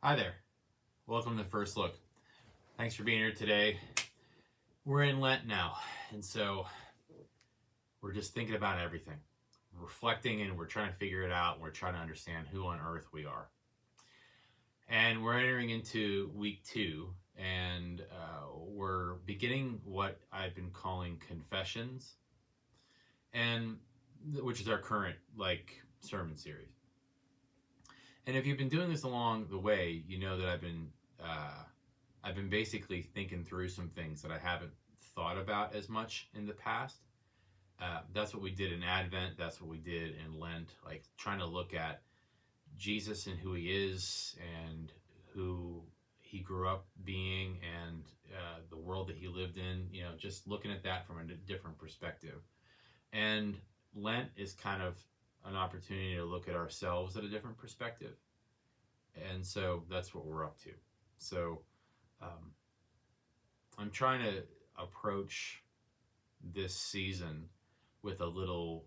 Hi there. Welcome to First Look. Thanks for being here today. We're in Lent now, and so we're just thinking about everything, reflecting, and we're trying to figure it out. We're trying to understand who on earth we are. And we're entering into week 2, and we're beginning what I've been calling confessions, and which is our current sermon series. And if you've been doing this along the way, you know that I've been basically thinking through some things that I haven't thought about as much in the past. That's what we did in Advent. That's what we did in Lent, like trying to look at Jesus and who he is and who he grew up being and the world that he lived in, just looking at that from a different perspective. And Lent is kind of an opportunity to look at ourselves at a different perspective. And so that's what we're up to. So I'm trying to approach this season with a little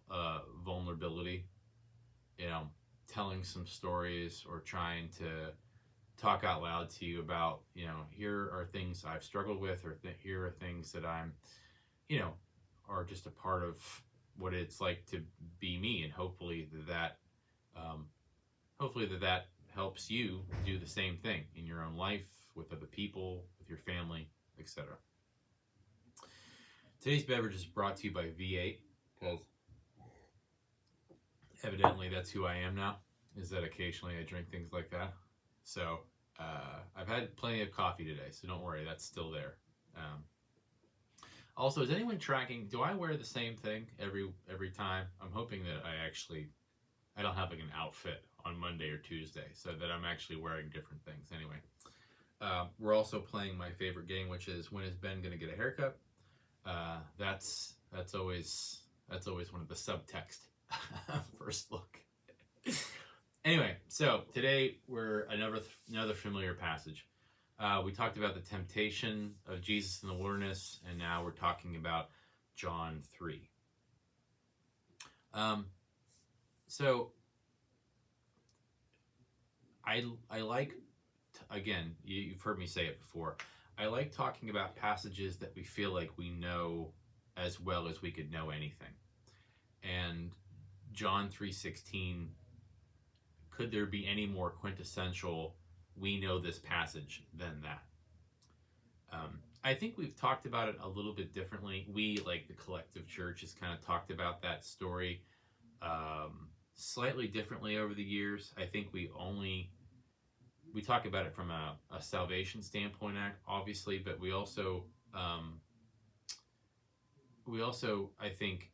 vulnerability, telling some stories or trying to talk out loud to you about, here are things I've struggled with, or here are things that I'm, are just a part of what it's like to be me, and hopefully that helps you do the same thing in your own life, with other people, with your family, etc. Today's beverage is brought to you by V8, because evidently that's who I am now, is that occasionally I drink things like that. So I've had plenty of coffee today, so don't worry, that's still there. Also, is anyone tracking, do I wear the same thing every time? I'm hoping that I don't have like an outfit on Monday or Tuesday, so that I'm actually wearing different things. Anyway, we're also playing my favorite game, which is, when is Ben going to get a haircut? That's always one of the subtext. First look. Anyway, so today we're another familiar passage. We talked about the temptation of Jesus in the wilderness, and now we're talking about John 3. So I like, again, you've heard me say it before, I like talking about passages that we feel like we know as well as we could know anything. And John 3:16, could there be any more quintessential, we know this passage, than that? I think we've talked about it a little bit differently. We, like the collective church, has kind of talked about that story slightly differently over the years. I think we talk about it from a salvation standpoint, obviously, but we also I think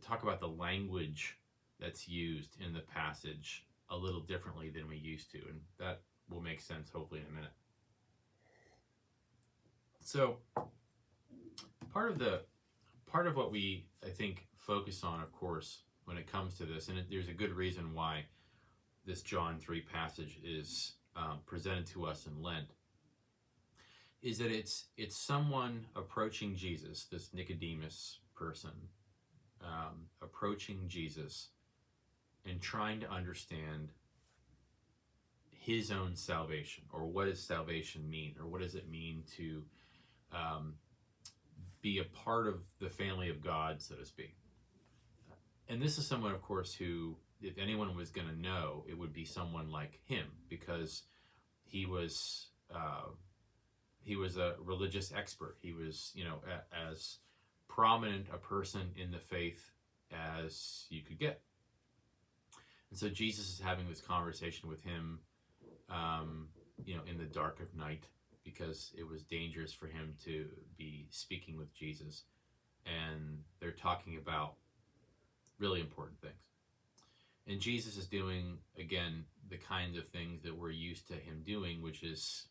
talk about the language that's used in the passage a little differently than we used to, and that will make sense hopefully in a minute. So part of what we, I think, focus on, of course, when it comes to this, and there's a good reason why this John 3 passage is presented to us in Lent, is that it's someone approaching Jesus, this Nicodemus person, approaching Jesus and trying to understand his own salvation, or what does salvation mean, or what does it mean to be a part of the family of God, so to speak. And this is someone, of course, who, if anyone was going to know, it would be someone like him, because he was a religious expert. He was, as prominent a person in the faith as you could get. And so Jesus is having this conversation with him, in the dark of night, because it was dangerous for him to be speaking with Jesus. And they're talking about really important things. And Jesus is doing, again, the kinds of things that we're used to him doing, which is,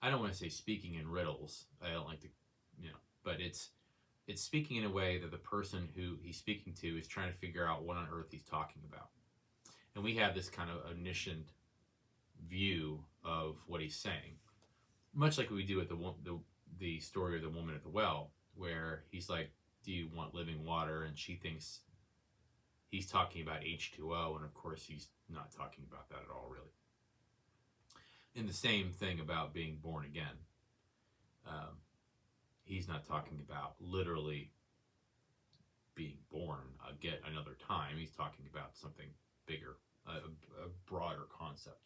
I don't want to say speaking in riddles. I don't like to, but it's speaking in a way that the person who he's speaking to is trying to figure out what on earth he's talking about. And we have this kind of omniscient view of what he's saying, much like we do at the story of the woman at the well, where he's like, do you want living water? And she thinks he's talking about H2O, and of course he's not talking about that at all, really. in the same thing about being born again. Um, he's not talking about literally being born again another time. He's talking about something bigger, a broader concept.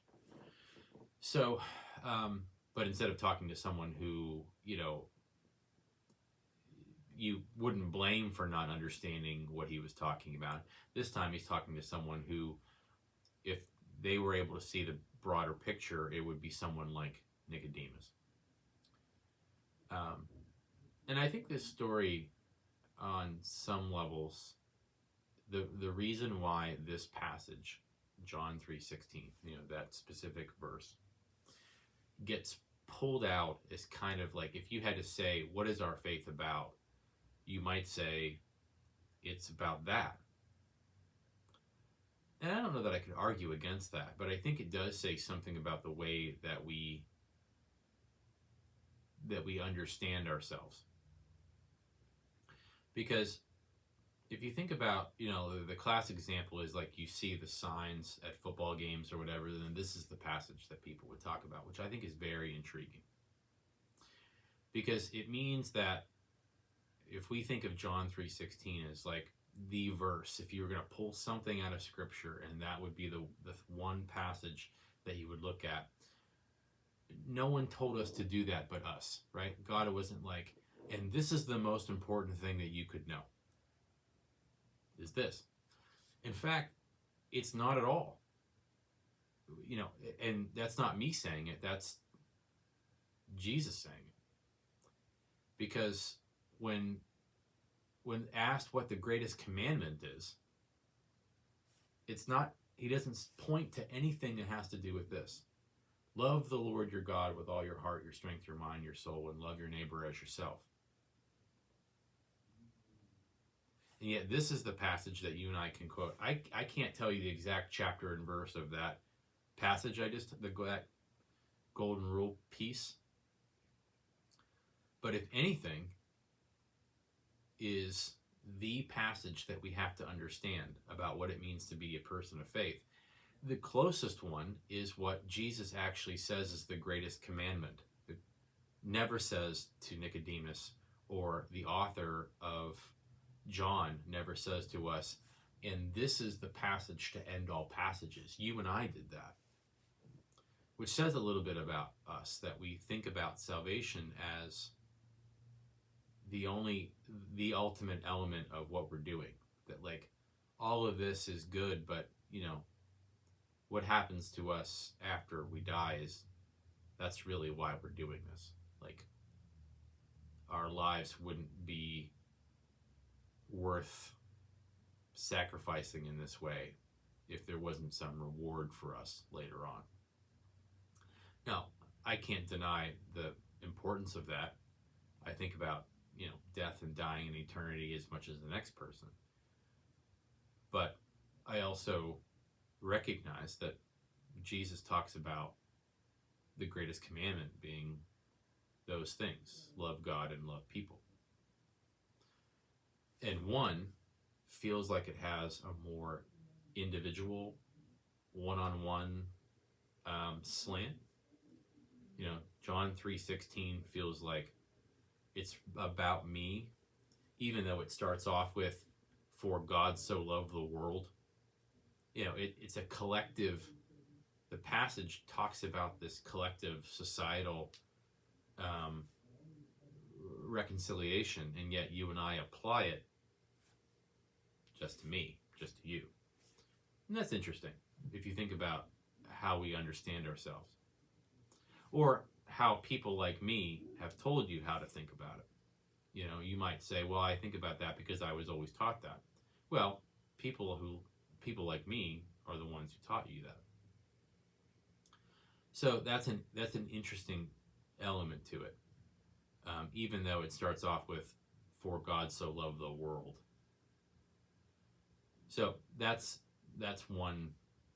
So, but instead of talking to someone who, you wouldn't blame for not understanding what he was talking about, this time he's talking to someone who, if they were able to see the broader picture, it would be someone like Nicodemus. And I think this story, on some levels, the reason why this passage, John 3:16, that specific verse, gets pulled out is kind of like, if you had to say, what is our faith about? You might say it's about that. And I don't know that I could argue against that, but I think it does say something about the way that we understand ourselves. Because if you think about, the classic example is like, you see the signs at football games or whatever, then this is the passage that people would talk about, which I think is very intriguing. Because it means that if we think of John 3:16 as like the verse, if you were going to pull something out of Scripture and that would be the one passage that you would look at, no one told us to do that but us, right? God wasn't like, and this is the most important thing that you could know, is this. In fact, it's not at all. And that's not me saying it, that's Jesus saying it. Because when asked what the greatest commandment is, it's not, he doesn't point to anything that has to do with this. Love the Lord your God with all your heart, your strength, your mind, your soul, and love your neighbor as yourself. And yet this is the passage that you and I can quote. I can't tell you the exact chapter and verse of that passage, that golden rule piece. But if anything, is the passage that we have to understand about what it means to be a person of faith. The closest one is what Jesus actually says is the greatest commandment. It never says to Nicodemus, or the author of John never says to us, and this is the passage to end all passages. You and I did that. Which says a little bit about us, that we think about salvation as the ultimate element of what we're doing. That like, all of this is good, but what happens to us after we die that's really why we're doing this. Like, our lives wouldn't be worth sacrificing in this way if there wasn't some reward for us later on. Now, I can't deny the importance of that. I think about, death and dying and eternity as much as the next person. But I also recognize that Jesus talks about the greatest commandment being those things: love God and love people. And one feels like it has a more individual, one-on-one slant. John 3:16 feels like it's about me, even though it starts off with, for God so loved the world. It's a collective. The passage talks about this collective societal reconciliation, and yet you and I apply it just to me, just to you. And that's interesting if you think about how we understand ourselves, or how people like me have told you how to think about it. You might say, well, I think about that because I was always taught that. Well, people like me are the ones who taught you that. So that's an interesting element to it, even though it starts off with, for God so loved the world. So that's one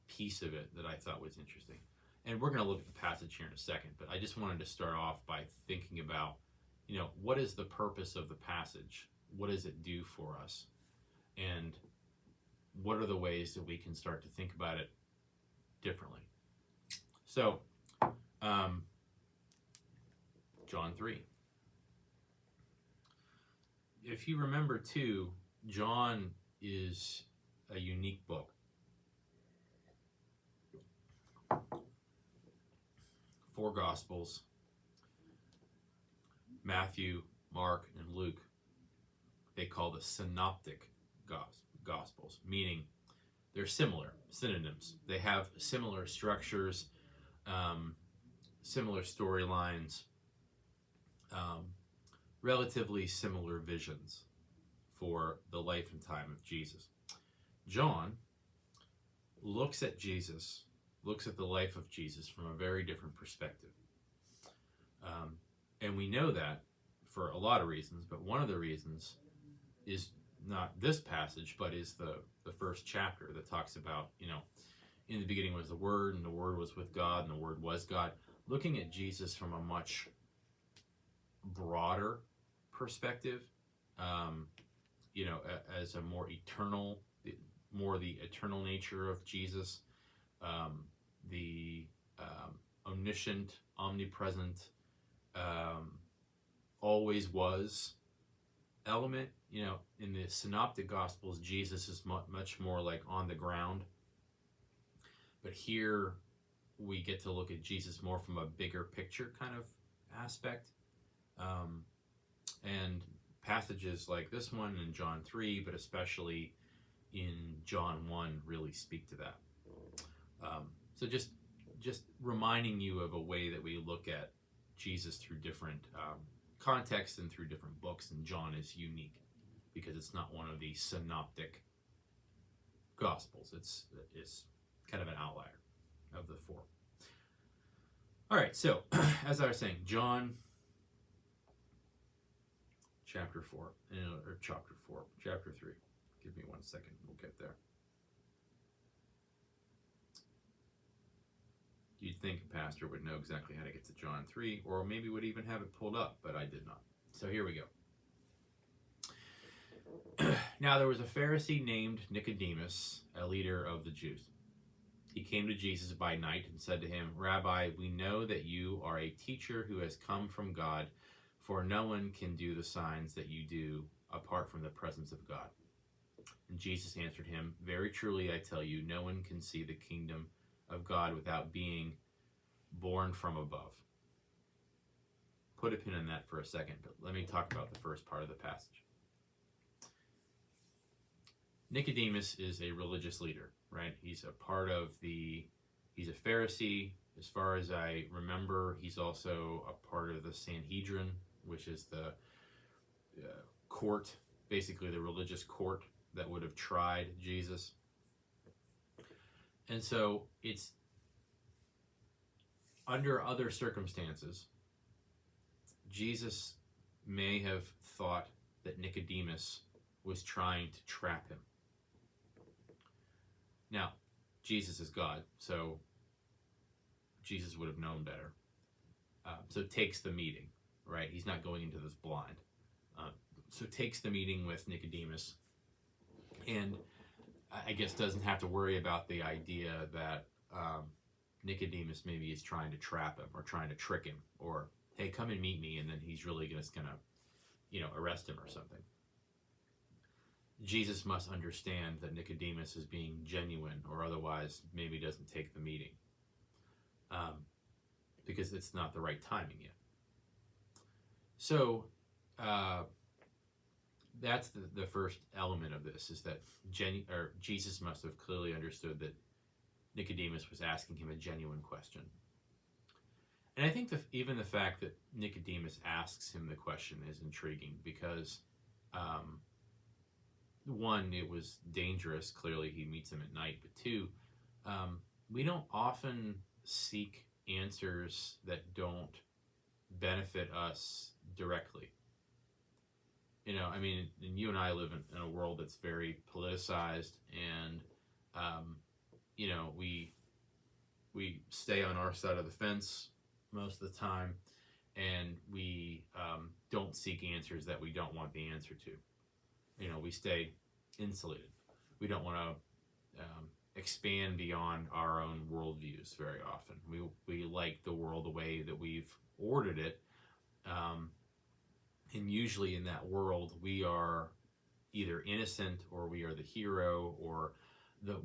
piece of it that I thought was interesting. And we're going to look at the passage here in a second, but I just wanted to start off by thinking about, what is the purpose of the passage? What does it do for us? And what are the ways that we can start to think about it differently? So Um, John 3. If you remember, too, John is a unique book. 4 Gospels, Matthew, Mark, and Luke, they call the synoptic Gospels, meaning they're similar, synonyms. They have similar structures, similar storylines, relatively similar visions for the life and time of Jesus. John looks at Jesus, looks at the life of Jesus from a very different perspective. And we know that for a lot of reasons, but one of the reasons is not this passage, but is the first chapter that talks about, in the beginning was the Word, and the Word was with God, and the Word was God. Looking at Jesus from a much broader perspective, as a more eternal, the eternal nature of Jesus, the omniscient, omnipresent, always was element. In the synoptic gospels, Jesus is much more like on the ground, but here we get to look at Jesus more from a bigger picture kind of aspect, and passages like this one in John 3, but especially in John 1 really speak to that. So just reminding you of a way that we look at Jesus through different contexts and through different books, and John is unique because it's not one of the synoptic gospels. It's kind of an outlier of the 4. All right, so as I was saying, John chapter 4, or chapter 4, chapter 3. Give me 1 second, we'll get there. You'd think a pastor would know exactly how to get to John 3, or maybe would even have it pulled up, but I did not. So here we go. Now there was a Pharisee named Nicodemus, a leader of the Jews. He came to Jesus by night and said to him, "Rabbi, we know that you are a teacher who has come from God, for no one can do the signs that you do apart from the presence of God." And Jesus answered him, "Very truly I tell you, no one can see the kingdom of God without being born from above." Put a pin in that for a second, but let me talk about the first part of the passage. Nicodemus is a religious leader, right? He's a Pharisee. As far as I remember, he's also a part of the Sanhedrin, which is the court, basically the religious court that would have tried Jesus. And so it's under other circumstances, Jesus may have thought that Nicodemus was trying to trap him. Now, Jesus is God, so Jesus would have known better. So takes the meeting, right? He's not going into this blind. So takes the meeting with Nicodemus, and I guess doesn't have to worry about the idea that Nicodemus maybe is trying to trap him or trying to trick him, or, hey, come and meet me, and then he's really just going to, arrest him or something. Jesus must understand that Nicodemus is being genuine, or otherwise maybe doesn't take the meeting, because it's not the right timing yet. So that's the first element of this, is that Jesus must have clearly understood that Nicodemus was asking him a genuine question. And I think even the fact that Nicodemus asks him the question is intriguing, because one, it was dangerous. Clearly, he meets him at night. But two, we don't often seek answers that don't benefit us directly. And you and I live in a world that's very politicized, and we stay on our side of the fence most of the time, and we don't seek answers that we don't want the answer to. We stay insulated. We don't want to expand beyond our own worldviews very often. We like the world the way that we've ordered it, um, and usually in that world we are either innocent or we are the hero, or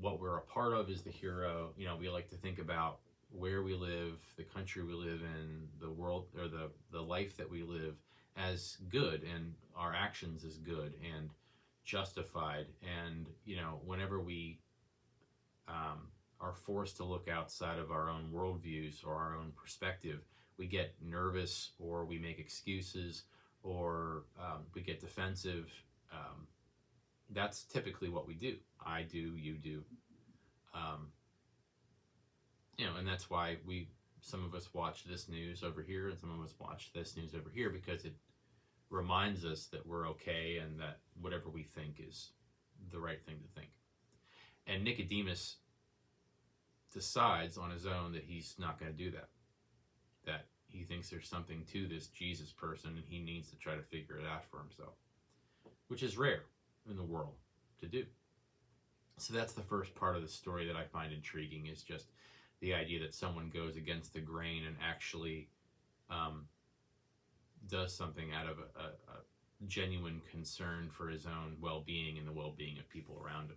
what we're a part of is the hero. We like to think about where we live, the country we live in, the world, or the life that we live as good, and our actions as good and justified. And whenever we are forced to look outside of our own worldviews or our own perspective, we get nervous, or we make excuses, or we get defensive. That's typically what we do. I do, you do. Um, and that's why some of us watch this news over here, and some of us watch this news over here, because it reminds us that we're okay, and that whatever we think is the right thing to think. And Nicodemus decides on his own that he's not going to do that. That he thinks there's something to this Jesus person, and he needs to try to figure it out for himself, which is rare in the world to do. So that's the first part of the story that I find intriguing, is just the idea that someone goes against the grain and actually does something out of a genuine concern for his own well-being and the well-being of people around him.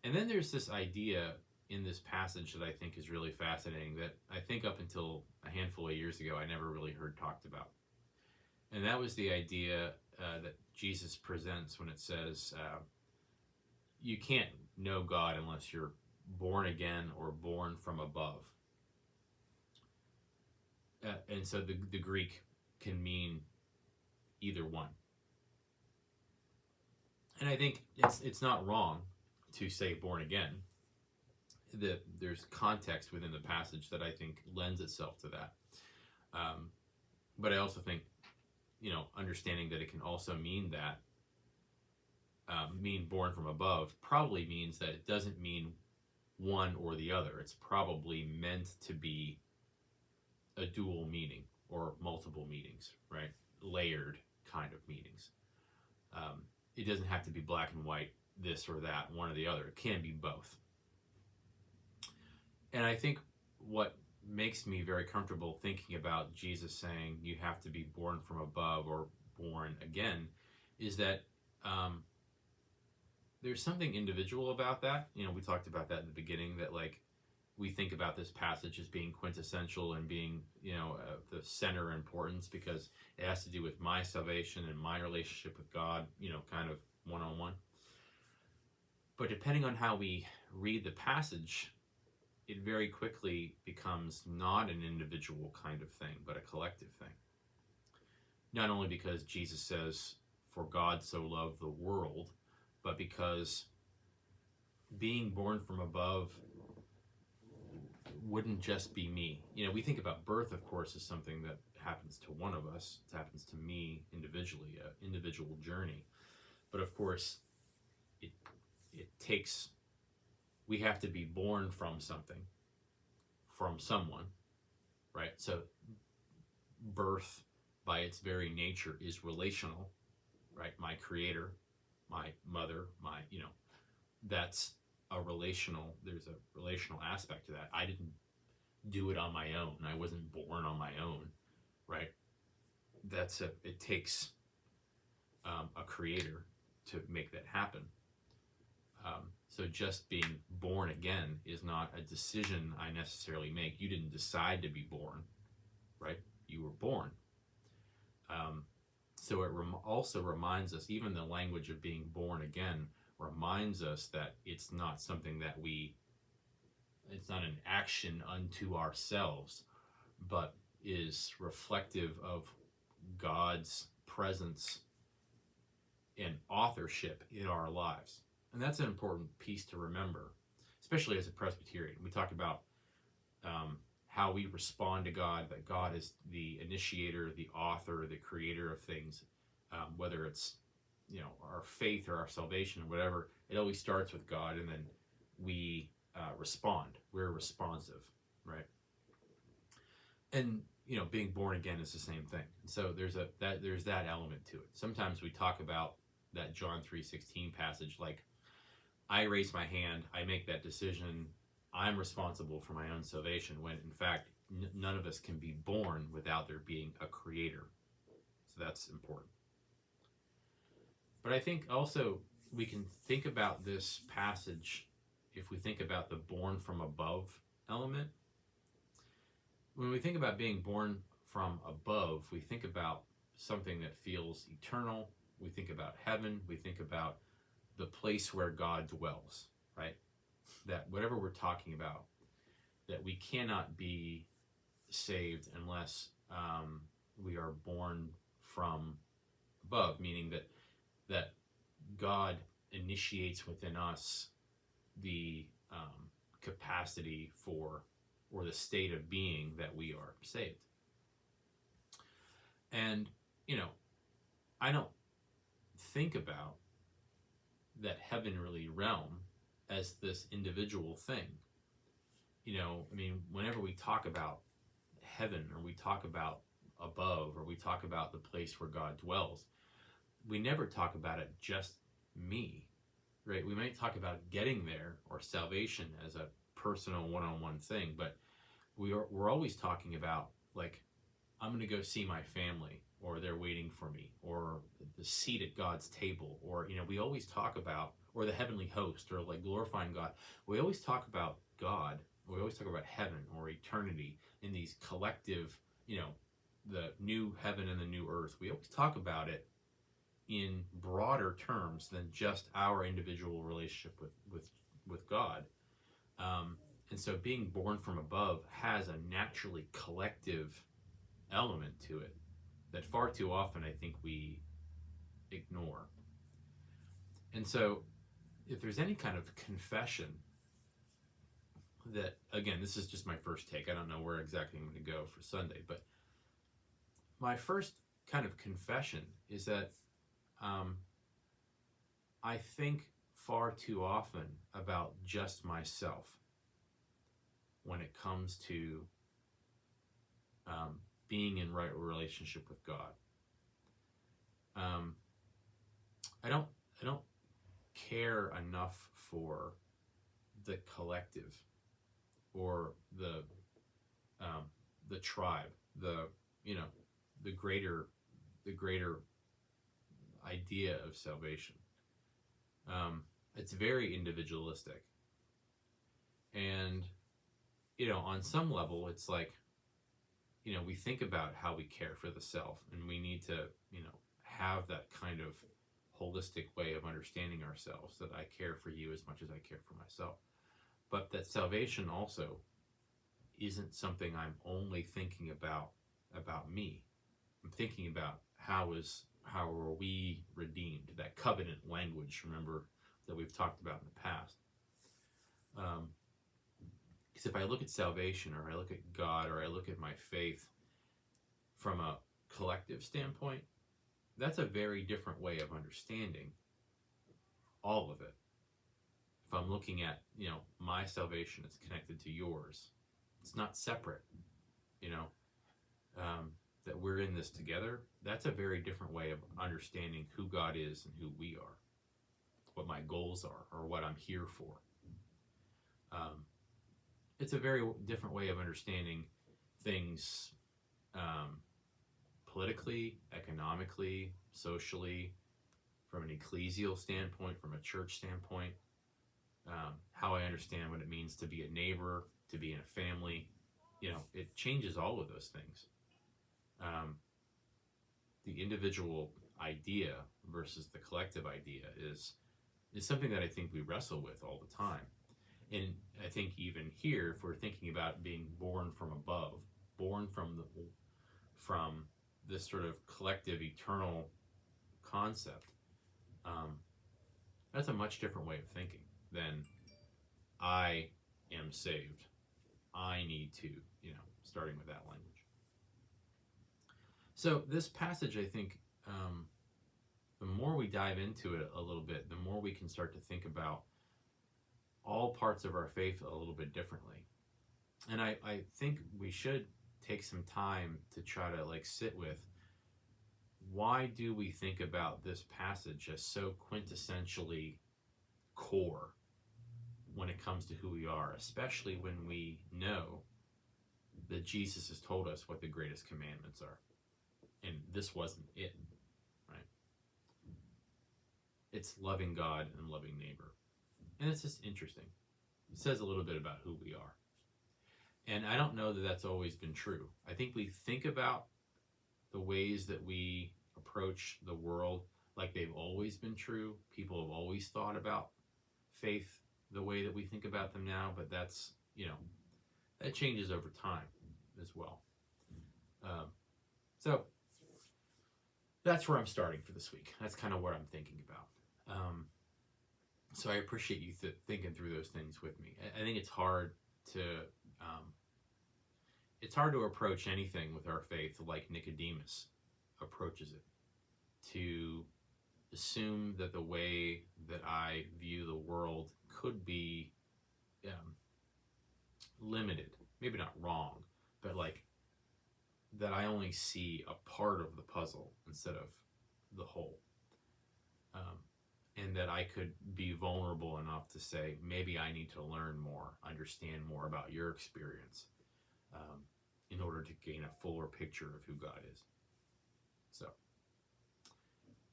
And then there's this idea in this passage that I think is really fascinating, that I think up until a handful of years ago I never really heard talked about. And that was the idea that Jesus presents when it says, you can't know God unless you're born again or born from above. And so the Greek can mean either one. And I think it's not wrong to say born again. There's context within the passage that I think lends itself to that. But I also think, understanding that it can also mean that, mean born from above, probably means that it doesn't mean one or the other. It's probably meant to be a dual meaning, or multiple meanings, right? Layered kind of meanings. It doesn't have to be black and white, this or that, one or the other. It can be both. And I think what makes me very comfortable thinking about Jesus saying you have to be born from above or born again is that there's something individual about that. We talked about that in the beginning, that we think about this passage as being quintessential and being, the center importance, because it has to do with my salvation and my relationship with God, kind of one-on-one. But depending on how we read the passage, it very quickly becomes not an individual kind of thing, but a collective thing. Not only because Jesus says, for God so loved the world, but because being born from above wouldn't just be me. We think about birth, of course, as something that happens to one of us. It happens to me individually, an individual journey. But of course, it takes, we have to be born from something, from someone, right? So birth, by its very nature, is relational, right? My creator, my mother, that's there's a relational aspect to that. I didn't do it on my own. I wasn't born on my own, right? It takes a creator to make that happen. So just being born again is not a decision I necessarily make. You didn't decide to be born, right? You were born. So it also reminds us, even the language of being born again reminds us that it's not something that it's not an action unto ourselves, but is reflective of God's presence and authorship in our lives. And that's an important piece to remember, especially as a Presbyterian. We talk about how we respond to God, that God is the initiator, the author, the creator of things, whether it's our faith or our salvation or whatever. It always starts with God, and then we respond. We're responsive, right? And being born again is the same thing. So there's that element to it. Sometimes we talk about that John 3:16 passage like I raise my hand, I make that decision, I'm responsible for my own salvation, when in fact, none of us can be born without there being a creator. So that's important. But I think also we can think about this passage if we think about the born from above element. When we think about being born from above, we think about something that feels eternal. We think about heaven. We think about the place where God dwells, right? That whatever we're talking about, that we cannot be saved unless we are born from above, meaning that God initiates within us the capacity for, or the state of being that we are saved. And, I don't think about that heavenly realm as this individual thing. Whenever we talk about heaven, or we talk about above, or we talk about the place where God dwells, we never talk about it just me, right? We might talk about getting there or salvation as a personal one-on-one thing, but we're always talking about, like, I'm going to go see my family, or they're waiting for me, or the seat at God's table, or we always talk about, or the heavenly host, or like glorifying God. We always talk about God. We always talk about heaven or eternity in these collective, the new heaven and the new earth. We always talk about it in broader terms than just our individual relationship with God. And so being born from above has a naturally collective element to it that far too often I think we ignore. And so if there's any kind of confession that, again, this is just my first take, I don't know where exactly I'm going to go for Sunday, but my first kind of confession is that I think far too often about just myself when it comes to being in right relationship with God. I don't care enough for the collective, or the tribe, the greater idea of salvation. It's very individualistic, and on some level, it's like, we think about how we care for the self, and we need to, have that kind of holistic way of understanding ourselves, that I care for you as much as I care for myself. But that salvation also isn't something I'm only thinking about me. I'm thinking about how are we redeemed, that covenant language, remember, that we've talked about in the past. Because if I look at salvation, or I look at God, or I look at my faith from a collective standpoint, that's a very different way of understanding all of it. If I'm looking at, my salvation is connected to yours, it's not separate, that we're in this together, that's a very different way of understanding who God is and who we are, what my goals are, or what I'm here for. It's a very different way of understanding things politically, economically, socially, from an ecclesial standpoint, from a church standpoint, how I understand what it means to be a neighbor, to be in a family. It changes all of those things. The individual idea versus the collective idea is something that I think we wrestle with all the time. And I think even here, if we're thinking about being born from above, born from this sort of collective eternal concept, that's a much different way of thinking than I am saved. I need to, starting with that language. So this passage, I think, the more we dive into it a little bit, the more we can start to think about all parts of our faith a little bit differently. And I think we should take some time to try to sit with, why do we think about this passage as so quintessentially core? when it comes to who we are, especially when we know that Jesus has told us what the greatest commandments are. And this wasn't it, right? It's loving God and loving neighbor. And it's just interesting. It says a little bit about who we are. And I don't know that that's always been true. I think we think about the ways that we approach the world like they've always been true. People have always thought about faith the way that we think about them now, but that's, that changes over time as well. So that's where I'm starting for this week. That's kind of what I'm thinking about. So I appreciate you thinking through those things with me. I think it's hard to approach anything with our faith like Nicodemus approaches it, to assume that the way that I view the world could be limited, maybe not wrong, but like that I only see a part of the puzzle instead of the whole. And that I could be vulnerable enough to say, maybe I need to learn more, understand more about your experience in order to gain a fuller picture of who God is. So,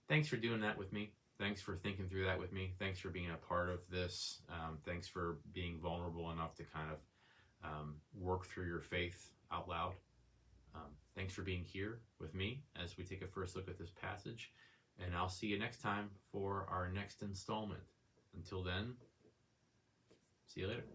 thanks for doing that with me. Thanks for thinking through that with me. Thanks for being a part of this. Thanks for being vulnerable enough to kind of work through your faith out loud. Thanks for being here with me as we take a first look at this passage. And I'll see you next time for our next installment. Until then, see you later.